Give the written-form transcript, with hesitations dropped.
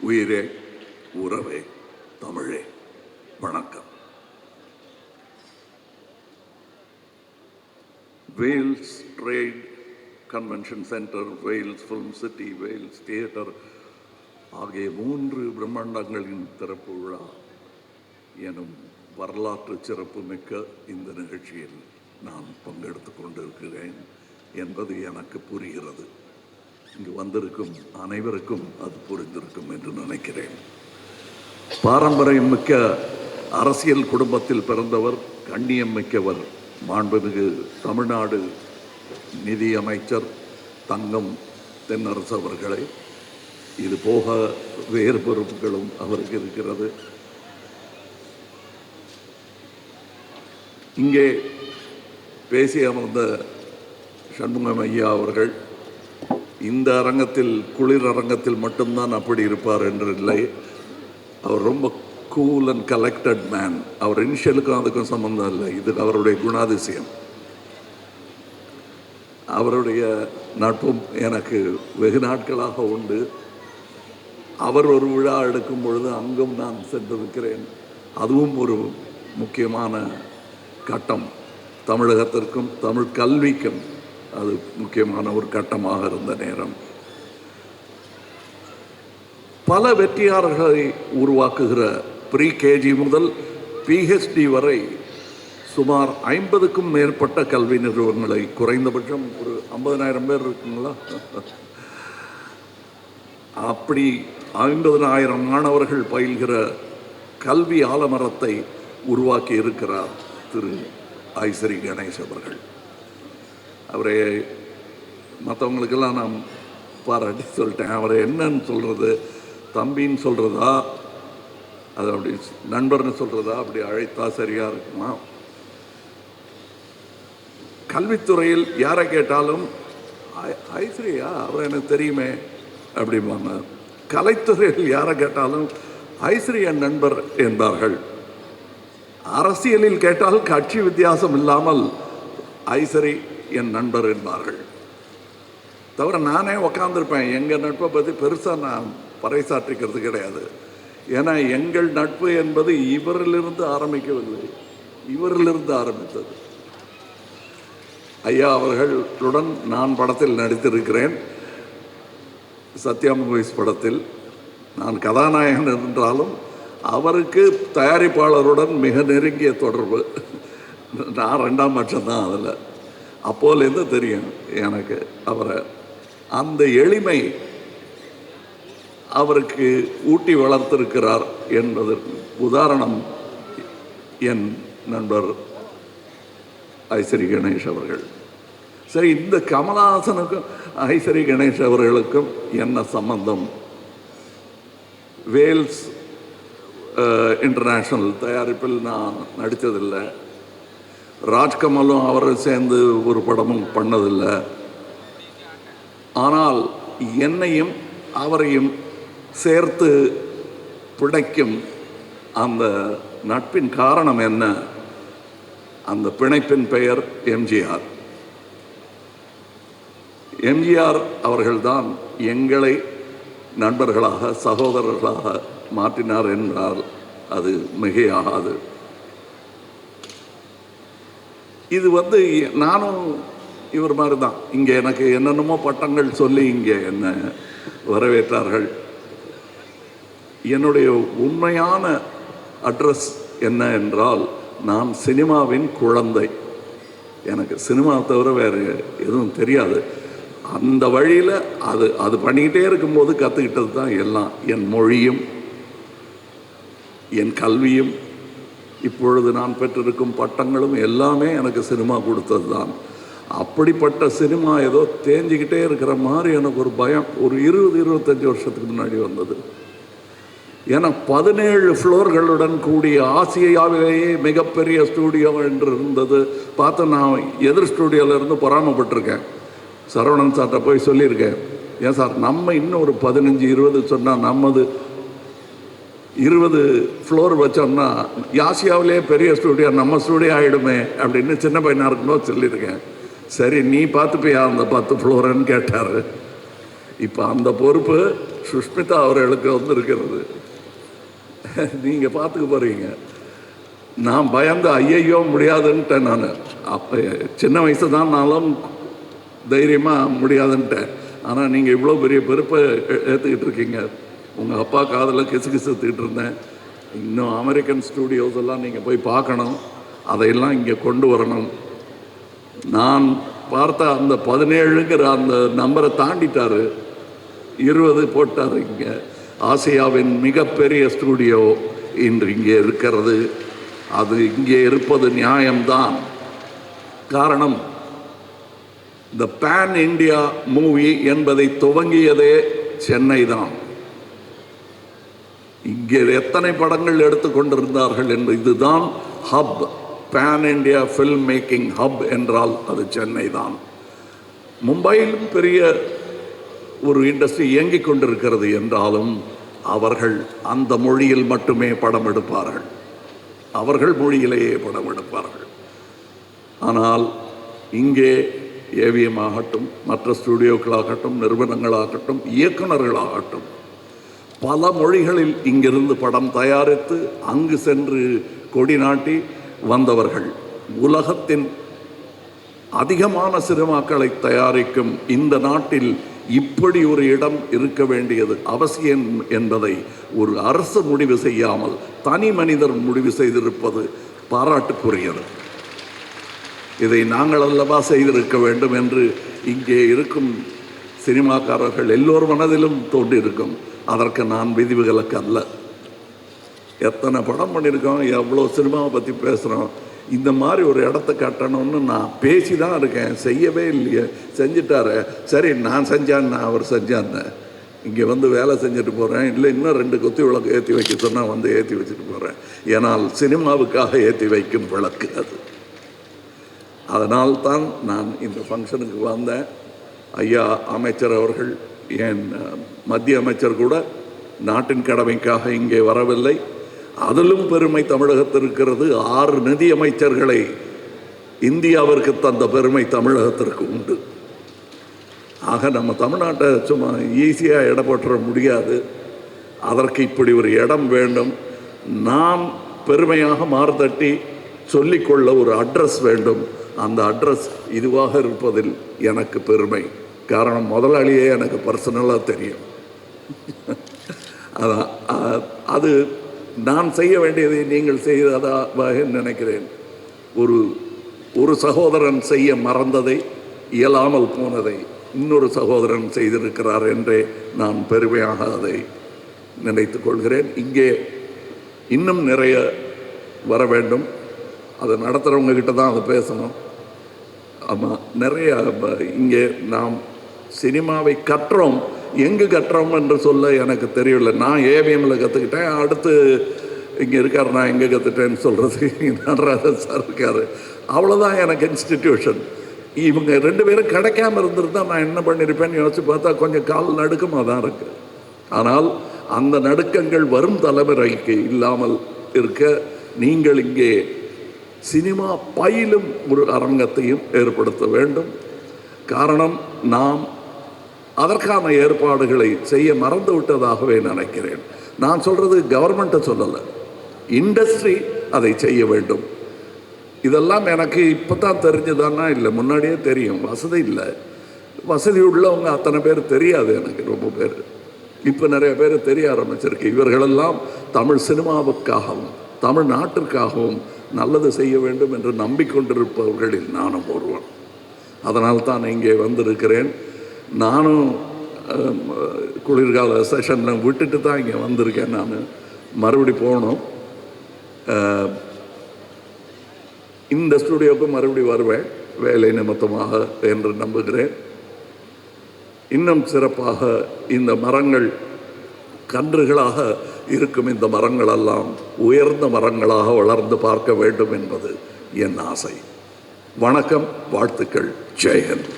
உயிரே உறவே தமிழே வணக்கம். Vels trade convention centre, Vels film city, Vels theatre ஆகிய 3 பிரம்மாண்டங்களின் திறப்பு விழா எனும் வரலாற்று சிறப்பு மிக்க இந்த நிகழ்ச்சியில் நான் பங்கெடுத்து கொண்டிருக்கிறேன் என்பது எனக்கு புரிகிறது. இங்கு வந்திருக்கும் அனைவருக்கும் அது புரிந்திருக்கும் என்று நினைக்கிறேன். பாரம்பரியம் மிக்க அரசியல் குடும்பத்தில் பிறந்தவர், கண்ணியம் மிக்கவர், மாண்புமிகு தமிழ்நாடு நிதியமைச்சர் தங்கம் தென்னரசு அவர்களை. இது போக வேறு பொறுப்புகளும் அவருக்கு இருக்கிறது. இங்கே பேசி அமர்ந்த சண்முகம் ஐயா அவர்கள் இந்த அரங்கத்தில், குளிர் அரங்கத்தில் மட்டும்தான் அப்படி இருப்பார் என்று இல்லை. அவர் ரொம்ப கூல் அண்ட் கலெக்டட் மேன். அவர் இனிஷியலுக்கும் அதுக்கும் சம்பந்தம் இல்லை, இது அவருடைய குணாதிசயம். அவருடைய நட்பும் எனக்கு வெகு நாட்களாக உண்டு. அவர் ஒரு விழா எடுக்கும் பொழுது அங்கும் நான் சென்றிருக்கிறேன். அதுவும் ஒரு முக்கியமான கட்டம். தமிழகத்திற்கும் தமிழ் கல்விக்கும் அது முக்கியமான ஒரு கட்டமாக இருந்த நேரம். பல வெற்றியாளர்களை உருவாக்குகிற ப்ரீ கேஜி முதல் பிஹெச்டி வரை சுமார் 50க்கும் மேற்பட்ட கல்வி நிறுவனங்களை, குறைந்தபட்சம் ஒரு 50,000 பேர் இருக்குங்களா, அப்படி 50,000 மாணவர்கள் பயில்கிற கல்வி ஆலமரத்தை உருவாக்கி இருக்கிறார் திரு ஐசரி கணேஷ் அவர்கள். அவரை மற்றவங்களுக்கெல்லாம் நான் பாராட்டி சொல்லிட்டேன். அவரை என்னன்னு சொல்கிறது, தம்பின்னு சொல்கிறதா, அது அப்படி நண்பர்னு சொல்கிறதா, அப்படி அழைத்தா சரியாக இருக்குமா? கல்வித்துறையில் யாரை கேட்டாலும் ஐஸ்வர்யா அவர் எனக்கு தெரியுமே அப்படிம்பாங்க. கலைத்துறையில் யாரை கேட்டாலும் ஐஸ்வர்யா நண்பர் என்பார்கள். அரசியலில் கேட்டால் கட்சி வித்தியாசம் இல்லாமல் ஐசரி என் நண்பர் என்பார்கள். தவிர நானே உக்காந்துருப்பேன். எங்கள் நட்பை பற்றி பெருசாக நான் பறைசாற்றிக்கிறது கிடையாது. ஏன்னா எங்கள் நட்பு என்பது இவரிலிருந்து ஆரம்பிக்கவில்லை, இவரிலிருந்து ஆரம்பித்தது. ஐயா அவர்களுடன் நான் படத்தில் நடித்திருக்கிறேன். சத்யா மூவிஸ் படத்தில் நான் கதாநாயகன் என்றாலும் அவருக்கு தயாரிப்பாளருடன் மிக நெருங்கிய தொடர்பு. நான் 2ஆம் பட்சம் தான் அதில். அப்போலேருந்து தெரியும் எனக்கு அவரை. அந்த எளிமை அவருக்கு ஊட்டி வளர்த்திருக்கிறார் என்பதற்கு உதாரணம் என் நண்பர் ஐசரி கணேஷ் அவர்கள். சரி, இந்த கமலஹாசனுக்கும் ஐசரி கணேஷ் அவர்களுக்கும் என்ன சம்பந்தம்? வேல்ஸ் இன்டர்நேஷ்னல் தயாரிப்பில் நான் நடித்ததில்லை. ராஜ்கமலும் அவரை சேர்ந்து ஒரு படமும் பண்ணதில்லை. ஆனால் என்னையும் அவரையும் சேர்த்து பிணைக்கும் அந்த நட்பின் காரணம் என்ன? அந்த பிணைப்பின் பெயர் எம்ஜிஆர். எம்ஜிஆர் அவர்கள்தான் எங்களை நண்பர்களாக, சகோதரர்களாக மாற்றினார் என்றால் அது மிகையாகாது. இது நானும் இவர் மாதிரி தான். இங்கே எனக்கு என்னென்னமோ பட்டங்கள் சொல்லி இங்கே என்னை வரவேற்றார்கள். என்னுடைய உண்மையான அட்ரஸ் என்ன என்றால், நான் சினிமாவின் குழந்தை. எனக்கு சினிமா தவிர வேறு எதுவும் தெரியாது. அந்த வழியில் அது பண்ணிக்கிட்டே இருக்கும்போது கற்றுக்கிட்டது தான் எல்லாம். என் மொழியும் என் கல்வியும் இப்பொழுது நான் பெற்றிருக்கும் பட்டங்களும் எல்லாமே எனக்கு சினிமா கொடுத்தது தான். அப்படிப்பட்ட சினிமா ஏதோ தேஞ்சிக்கிட்டே இருக்கிற மாதிரி எனக்கு ஒரு பயம் ஒரு 20-25 வருஷத்துக்கு முன்னாடி வந்தது. ஏன்னா 17 ஃப்ளோர்களுடன் கூடிய ஆசியாவிலேயே மிகப்பெரிய ஸ்டூடியோ என்று இருந்தது. பார்த்து நான் எதிர் ஸ்டூடியோவிலேருந்து பொறாமப்பட்டிருக்கேன். சரவணன் சார்கிட்ட போய் சொல்லியிருக்கேன், ஏன் சார் நம்ம இன்னும் ஒரு 15-20 சொன்னால் நம்மது 20 ஃப்ளோர் வச்சோம்னா ஆசியாவிலே பெரிய ஸ்டூடியோ நம்ம ஸ்டூடியோ ஆகிடுமே அப்படின்னு சின்ன பையனாக இருக்கும்போது சொல்லியிருக்கேன். சரி, நீ பார்த்துப்பியா அந்த 10 ஃப்ளோருன்னு கேட்டார். இப்போ அந்த பொறுப்பு சுஷ்மிதா அவர்களுக்கு வந்திருக்கிறது. நீங்கள் பார்த்துக்க போகிறீங்க. நான் பயந்து ஐயையோ முடியாதுன்ட்டேன். நான் அப்போ சின்ன வயசு தான், நானும் தைரியமாக முடியாதுன்ட்டேன். ஆனால் நீங்கள் இவ்வளோ பெரிய பொறுப்பை ஏற்றுக்கிட்டு இருக்கீங்க. உங்கள் அப்பா காதில் கிசுகிசுத்துக்கிட்டு இருந்தேன். இன்னும் அமெரிக்கன் ஸ்டூடியோஸ் எல்லாம் நீங்கள் போய் பார்க்கணும், அதையெல்லாம் இங்கே கொண்டு வரணும். நான் பார்த்த அந்த 17ங்கிற அந்த நம்பரை தாண்டிட்டார், 20 போட்டார். இங்கே ஆசியாவின் மிகப்பெரிய ஸ்டூடியோ இன்று இங்கே இருக்கிறது. அது இங்கே இருப்பது நியாயம்தான். காரணம், த பேன் இண்டியா மூவி என்பதை துவங்கியதே சென்னை தான். இங்கே எத்தனை படங்கள் எடுத்துக்கொண்டிருந்தார்கள் என்று. இதுதான் hub, pan India film making hub என்றால் அது சென்னை தான். மும்பையிலும் பெரிய ஒரு இண்டஸ்ட்ரி இயங்கிக் கொண்டிருக்கிறது என்றாலும் அவர்கள் அந்த மொழியில் மட்டுமே படம் எடுப்பார்கள், அவர்கள் மொழியிலேயே படம் எடுப்பார்கள். ஆனால் இங்கே ஏவிஎம் ஆகட்டும், மற்ற ஸ்டூடியோக்களாகட்டும், நிறுவனங்களாகட்டும், இயக்குநர்களாகட்டும், பல மொழிகளில் இங்கிருந்து படம் தயாரித்து அங்கு சென்று கொடி நாட்டி வந்தவர்கள். உலகத்தின் அதிகமான சினிமாக்களை தயாரிக்கும் இந்த நாட்டில் இப்படி ஒரு இடம் இருக்க வேண்டியது அவசியம் என்பதை ஒரு அரசு முடிவு செய்யாமல் தனி மனிதர் முடிவு செய்திருப்பது பாராட்டுக்குரியது. இதை நாங்கள் அல்லவா செய்திருக்க வேண்டும் என்று இங்கே இருக்கும் சினிமாக்காரர்கள் எல்லோர் மனதிலும் தோன்றியிருக்கும். அதற்கு நான் விதிவிலக்கு அல்ல. எத்தனை படம் பண்ணியிருக்கோம், எவ்வளோ சினிமாவை பற்றி பேசுகிறோம். இந்த மாதிரி ஒரு இடத்த கட்டணும்னு நான் பேசி தான் இருக்கேன், செய்யவே இல்லையே. செஞ்சிட்டாரு, சரி நான் செஞ்சான்னு அவர் செஞ்சான்னு இங்கே வந்து வேலை செஞ்சுட்டு போகிறேன். இல்லை இன்னும் 2 குத்தி விளக்கு ஏற்றி வைக்க சொன்னால் வந்து ஏற்றி வச்சுட்டு போகிறேன். ஏன்னால் சினிமாவுக்காக ஏற்றி வைக்கும் விளக்கு அது. அதனால்தான் நான் இந்த ஃபங்க்ஷனுக்கு வந்தேன். ஐயா அமைச்சர் அவர்கள், என் மத்திய அமைச்சர் கூட நாட்டின் கடமைக்காக இங்கே வரவில்லை. அதிலும் பெருமை தமிழகத்தில் இருக்கிறது. 6 நிதி அமைச்சர்களை இந்தியாவிற்கு தந்த பெருமை தமிழகத்திற்கு உண்டு. ஆக நம்ம தமிழ்நாட்டை சும்மா ஈஸியாக இடம் போட்டுற முடியாது. அதற்கு இப்படி ஒரு இடம் வேண்டும். நாம் பெருமையாக மார்தட்டி சொல்லிக்கொள்ள ஒரு அட்ரஸ் வேண்டும். அந்த அட்ரஸ் இதுவாக இருப்பதில் எனக்கு பெருமை. காரணம், முதலாளியே எனக்கு பர்சனலாக தெரியும். அதான் அது நான் செய்ய வேண்டியதை நீங்கள் செய்ததாக நினைக்கிறேன். ஒரு சகோதரன் செய்ய மறந்ததை, இயலாமல் போனதை இன்னொரு சகோதரன் செய்திருக்கிறார் என்றே நான் பெருமையாக அதை நினைத்து கொள்கிறேன். இங்கே இன்னும் நிறைய வர வேண்டும். அதை நடத்துகிறவங்க கிட்ட தான் அதை பேசணும். ஆமாம், நிறைய இங்கே நாம் சினிமாவை கற்றோம். எங்கு கட்டுறோம் என்று சொல்ல எனக்கு தெரியல. நான் ஏவிஎம்மில் கற்றுக்கிட்டேன். அடுத்து இங்கே இருக்கார், நான் எங்கே கற்றுட்டேன்னு சொல்கிறது நடராஜன் சார் இருக்கார். அவ்வளோதான் எனக்கு இன்ஸ்டிடியூஷன். இவங்க 2 பேரும் கிடைக்காம இருந்திருந்தால் நான் என்ன பண்ணியிருப்பேன்னு யோசிச்சு பார்த்தா கொஞ்சம் கால் நடுக்கமாக தான் இருக்குது. ஆனால் அந்த நடுக்கங்கள் வரும் தலைமுறைக்கு இல்லாமல் இருக்க நீங்கள் இங்கே சினிமா பயிலும் ஒரு அரங்கத்தையும் ஏற்படுத்த வேண்டும். காரணம், நாம் அதற்கான ஏற்பாடுகளை செய்ய மறந்து விட்டதாகவே நினைக்கிறேன். நான் சொல்கிறது கவர்மெண்ட்டை சொல்லலை, இண்டஸ்ட்ரி அதை செய்ய வேண்டும். இதெல்லாம் எனக்கு இப்போ தான் தெரிஞ்சதானா? இல்லை, முன்னாடியே தெரியும். வசதி இல்லை, வசதி உள்ளவங்க அத்தனை பேர் தெரியாது எனக்கு. ரொம்ப பேர் இப்போ நிறைய பேர் தெரிய ஆரம்பிச்சிருக்கு. இவர்களெல்லாம் தமிழ் சினிமாவுக்காகவும் தமிழ் நாட்டிற்காகவும் நல்லது செய்ய வேண்டும் என்று நம்பிக்கொண்டிருப்பவர்களில் நானும் ஒருவன். அதனால் தான் இங்கே வந்திருக்கிறேன். நானும் குளிர்கால செஷனில் விட்டுட்டு தான் இங்கே வந்திருக்கேன். நான் மறுபடி போகணும். இந்த ஸ்டூடியோவுக்கு மறுபடி வருவேன் வேலை நிமித்தமாக என்று நம்புகிறேன். இன்னும் சிறப்பாக இந்த மரங்கள் கன்றுகளாக இருக்கும். இந்த மரங்களெல்லாம் உயர்ந்த மரங்களாக வளர்ந்து பார்க்க வேண்டும் என்பது என் ஆசை. வணக்கம், வாழ்த்துக்கள், ஜெயஹிந்த்.